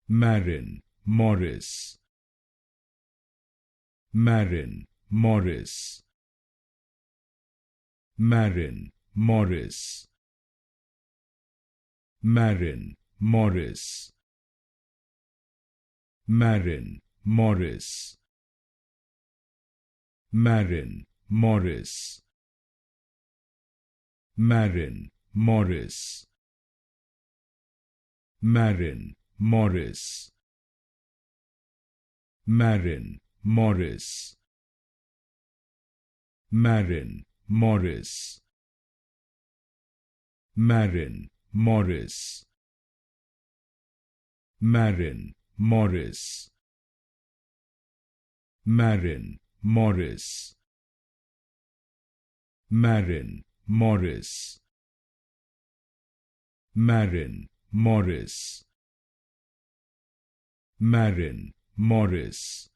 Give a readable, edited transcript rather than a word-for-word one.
Maren Morris, Maren Morris, Maren Morris, Maren Morris, Maren Morris, Maren Morris, Maren Morris, Maren Morris, Maren Morris, Maren Morris, Maren Morris, Maren Morris, Maren Morris, Maren Morris, Maren Morris, Maren Morris,